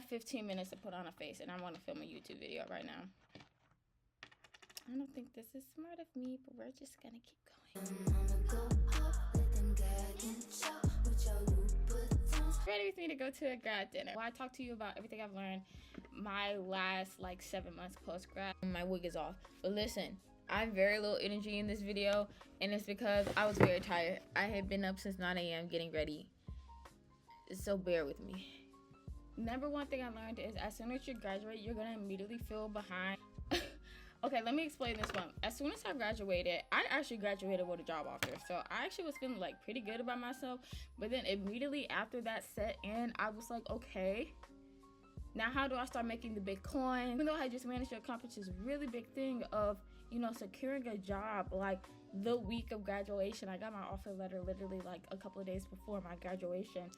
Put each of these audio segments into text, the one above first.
15 minutes to put on a face, and I want to film a YouTube video right now. I don't think this is smart of me, but we're just gonna keep going. Ready with me to go to a grad dinner. Well, I talked to you about everything I've learned my last like 7 months post-grad. My wig is off. But listen, I have very little energy in this video, and it's because I was very tired. I had been up since 9 a.m. getting ready. So bear with me. Number one thing I learned is as soon as you graduate, you're gonna immediately feel behind. Okay, let me explain this one. As soon as I graduated, I actually graduated with a job offer. So I actually was feeling like pretty good about myself. But then immediately after that set in, I was like, okay, now how do I start making the big coin? Even though I just managed to accomplish this really big thing of, you know, securing a job like the week of graduation. I got my offer letter literally like a couple of days before my graduation.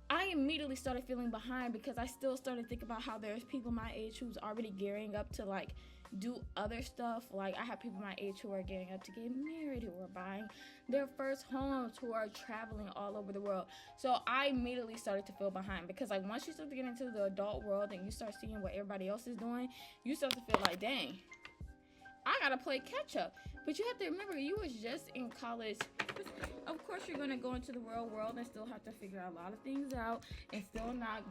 I immediately started feeling behind because I still started thinking about how there's people my age who's already gearing up to like do other stuff. Like I have people my age who are gearing up to get married, who are buying their first homes, who are traveling all over the world. So I immediately started to feel behind because like once you start to get into the adult world and you start seeing what everybody else is doing, you start to feel like, dang, I gotta play catch up. But you have to remember, you was just in college. Of course, you're gonna go into the real world and still have to figure a lot of things out and still not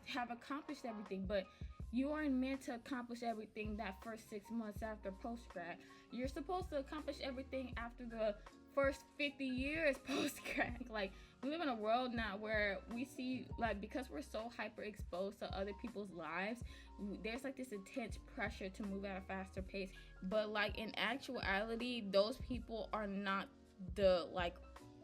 have accomplished everything. But you aren't meant to accomplish everything that first 6 months after post-grad. You're supposed to accomplish everything after the first 50 years post-grad. Like, we live in a world now where we see, like, because we're so hyper exposed to other people's lives, there's like this intense pressure to move at a faster pace. But like in actuality, those people are not the, like,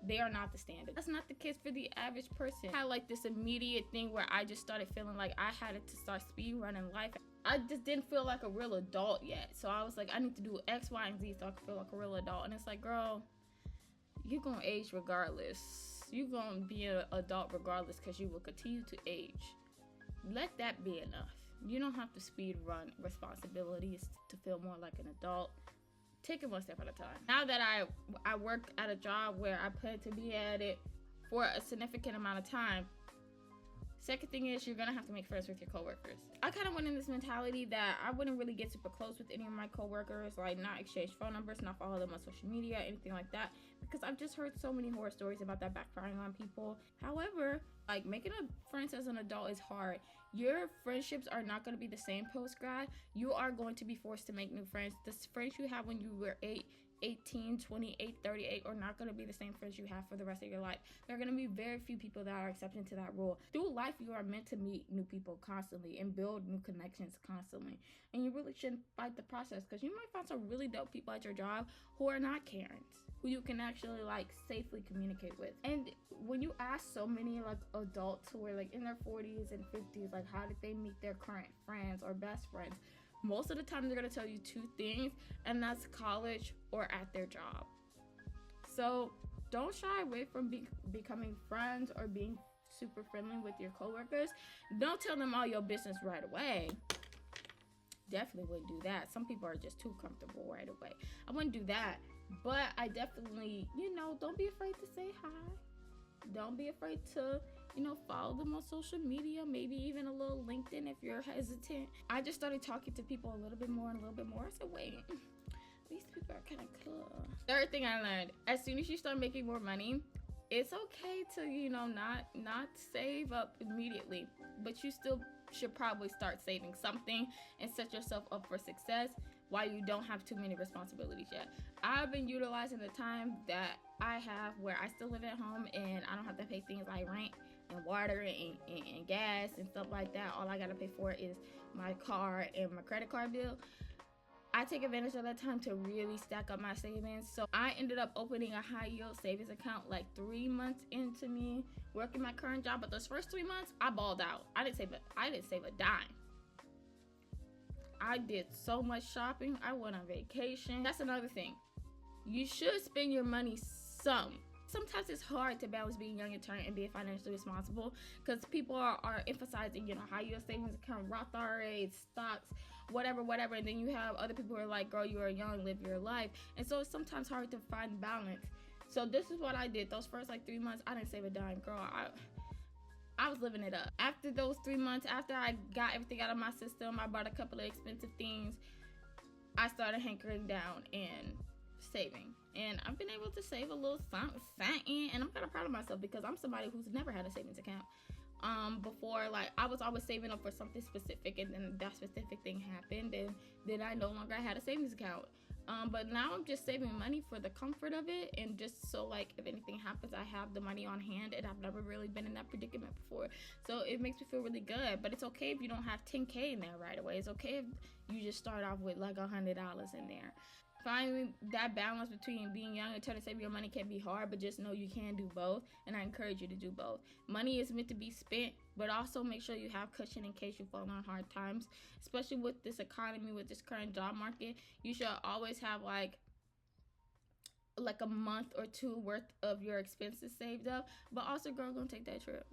they are not the standard. That's not the case for the average person. I had like this immediate thing where I just started feeling like I had to start speed running life. I just didn't feel like a real adult yet. So I was like, I need to do X, Y, and Z so I can feel like a real adult. And it's like, girl, you're gonna age regardless. You're gonna be an adult regardless because you will continue to age. Let that be enough. You don't have to speed run responsibilities to feel more like an adult. Take it one step at a time. Now that I work at a job where I plan to be at it for a significant amount of time, second thing is you're gonna have to make friends with your coworkers. I kind of went in this mentality that I wouldn't really get super close with any of my coworkers, like not exchange phone numbers, not follow them on social media, anything like that, because I've just heard so many horror stories about that backfiring on people. However, like making friends as an adult is hard. Your friendships are not going to be the same post-grad. You are going to be forced to make new friends. The friends you have when you were 18, 28, 38 are not going to be the same friends you have for the rest of your life. There are going to be very few people that are exception to that rule. Through life, you are meant to meet new people constantly and build new connections constantly. And you really shouldn't fight the process because you might find some really dope people at your job who are not Karens, who you can actually like safely communicate with. And when you ask so many like adults who are like in their 40s and 50s, like how did they meet their current friends or best friends, most of the time they're going to tell you two things, and that's college or at their job. So don't shy away from becoming friends or being super friendly with your coworkers. Don't tell them all your business right away. Definitely wouldn't do that. Some people are just too comfortable right away. I wouldn't do that. But I definitely, you know, don't be afraid to say hi. Don't be afraid to, you know, follow them on social media, maybe even a little LinkedIn if you're hesitant. I just started talking to people a little bit more and a little bit more. I said, wait, these people are kind of cool. Third thing I learned, as soon as you start making more money, it's okay to, you know, not save up immediately, but you still should probably start saving something and set yourself up for success while you don't have too many responsibilities yet. I've been utilizing the time that I have where I still live at home and I don't have to pay things like rent and water and gas and stuff like that. All I gotta pay for is my car and my credit card bill. I take advantage of that time to really stack up my savings. So I ended up opening a high yield savings account like 3 months into me working my current job. But those first 3 months, I balled out. I didn't save a dime. I did so much shopping. I went on vacation. That's another thing. You should spend your money some. Sometimes it's hard to balance being young and turn and being financially responsible because people are emphasizing, you know, high yield savings account, Roth IRAs, stocks, whatever. And then you have other people who are like, girl, you are young, live your life. And so it's sometimes hard to find balance. So this is what I did. Those first like 3 months, I didn't save a dime, girl. I was living it up. After those 3 months, after I got everything out of my system, I bought a couple of expensive things. I started hankering down and saving. And I've been able to save a little something, and I'm kind of proud of myself because I'm somebody who's never had a savings account. Before, like, I was always saving up for something specific, and then that specific thing happened, and then I no longer had a savings account. But now I'm just saving money for the comfort of it, and just so, like, if anything happens, I have the money on hand, and I've never really been in that predicament before. So it makes me feel really good. But it's okay if you don't have $10K in there right away. It's okay if you just start off with like $100 in there. Finding that balance between being young and trying to save your money can be hard, but just know you can do both, and I encourage you to do both. Money is meant to be spent, but also make sure you have cushion in case you fall on hard times, especially with this economy, with this current job market. You should always have like a month or two worth of your expenses saved up, but also, girl, gonna take that trip,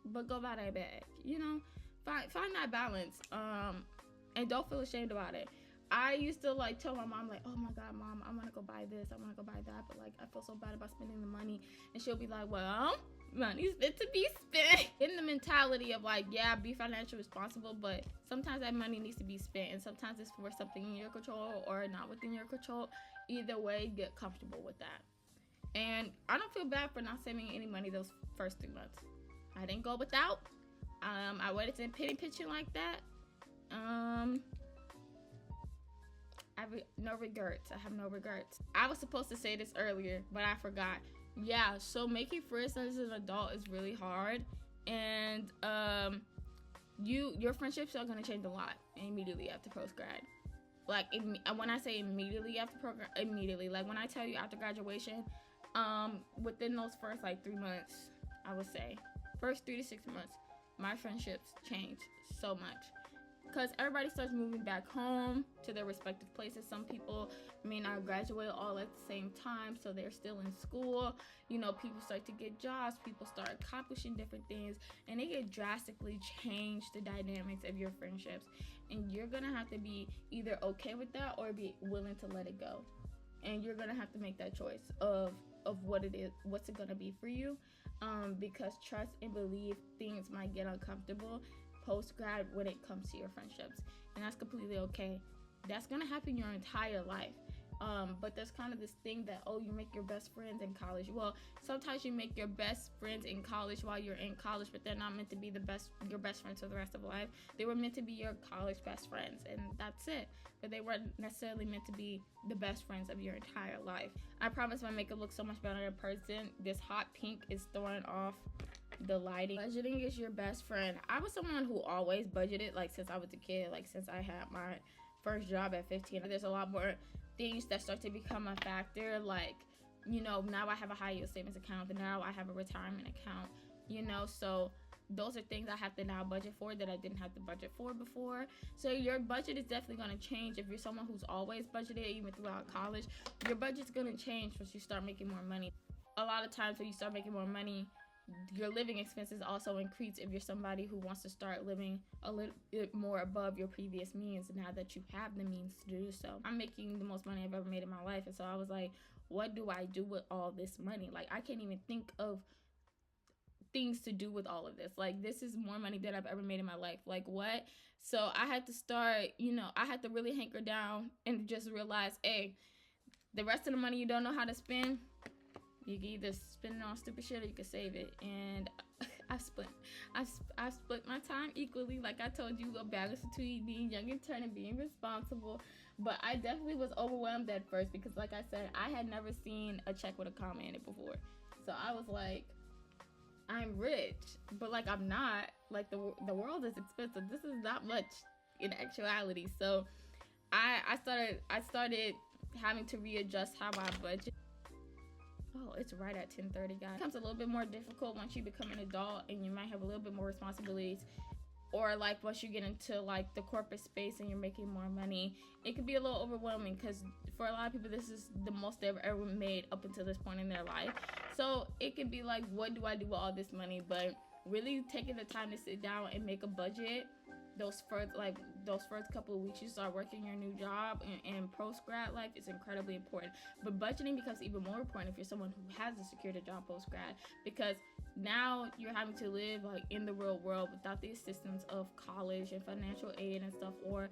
but go buy that bag, you know. Find that balance, and don't feel ashamed about it. I used to like tell my mom, like, oh my god, mom, I want to go buy this, I want to go buy that, but like I feel so bad about spending the money, and she'll be like, well, money's meant to be spent. In the mentality of like, yeah, be financially responsible, but sometimes that money needs to be spent, and sometimes it's for something in your control or not within your control. Either way, get comfortable with that. And I don't feel bad for not saving any money those first 3 months. I didn't go without. I waited to penny pinching like that. No regrets. I have no regrets. I was supposed to say this earlier, but I forgot. Yeah, so making friends as an adult is really hard, and your friendships are gonna change a lot immediately after post grad. Like when I say immediately after immediately, like when I tell you after graduation, within those first like 3 months, I would say first 3 to 6 months, my friendships changed so much. Because everybody starts moving back home to their respective places. Some people may not graduate all at the same time, so they're still in school. You know, people start to get jobs, people start accomplishing different things, and it can drastically change the dynamics of your friendships. And you're gonna have to be either okay with that or be willing to let it go. And you're gonna have to make that choice of what it is, what's it gonna be for you. Because trust and believe things might get uncomfortable post-grad when it comes to your friendships, and that's completely okay. That's gonna happen your entire life. But there's kind of this thing that, oh, you make your best friends in college. Well, sometimes you make your best friends in college while you're in college, but they're not meant to be your best friends for the rest of life. They were meant to be your college best friends, and that's it. But they weren't necessarily meant to be the best friends of your entire life. I promise my makeup looks so much better in person. This hot pink is throwing off the lighting. Budgeting is your best friend. I was someone who always budgeted, like since I was a kid, like since I had my first job at 15. There's a lot more things that start to become a factor, like, you know, now I have a high yield savings account, and now I have a retirement account, you know, so those are things I have to now budget for that I didn't have to budget for before. So your budget is definitely going to change. If you're someone who's always budgeted, even throughout college, your budget's going to change once you start making more money. A lot of times when you start making more money, your living expenses also increase if you're somebody who wants to start living a little bit more above your previous means now that you have the means to do so. I'm making the most money I've ever made in my life, and so I was like, what do I do with all this money? Like, I can't even think of things to do with all of this. Like, this is more money than I've ever made in my life. Like, what? So I had to start, you know, I had to really hanker down and just realize, hey, the rest of the money you don't know how to spend, you can either spend it on stupid shit or you can save it. And I've split my time equally. Like I told you, a balance between being young and turn and being responsible. But I definitely was overwhelmed at first because, like I said, I had never seen a check with a comma in it before. So I was like, I'm rich, but like I'm not. Like the world is expensive. This is not much in actuality. So I started having to readjust how I budget. Oh, it's right at 10:30, guys. It becomes a little bit more difficult once you become an adult and you might have a little bit more responsibilities, or like once you get into like the corporate space and you're making more money, it could be a little overwhelming because for a lot of people this is the most they've ever made up until this point in their life. So it could be like, what do I do with all this money? But really taking the time to sit down and make a budget those first couple of weeks you start working your new job and post-grad life is incredibly important. But budgeting becomes even more important if you're someone who hasn't secured a job post-grad, because now you're having to live like in the real world without the assistance of college and financial aid and stuff, or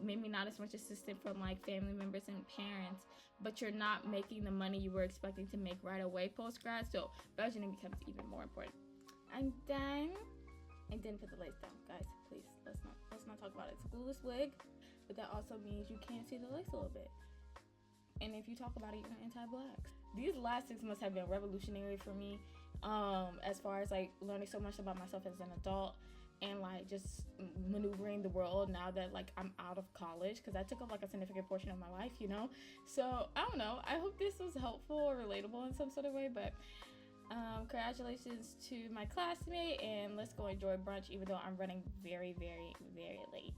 maybe not as much assistance from like family members and parents, but you're not making the money you were expecting to make right away post-grad. So budgeting becomes even more important. And then I didn't put the lace down, guys. Please, let's not talk about it. It's a glueless wig, but that also means you can't see the lace a little bit. And if you talk about it, you're anti-black. These last 6 months have been revolutionary for me, as far as like learning so much about myself as an adult, and like just maneuvering the world now that like I'm out of college, because I took up like a significant portion of my life, you know. So I don't know. I hope this was helpful or relatable in some sort of way, but. Congratulations to my classmate, and let's go enjoy brunch, even though I'm running very, very, very late.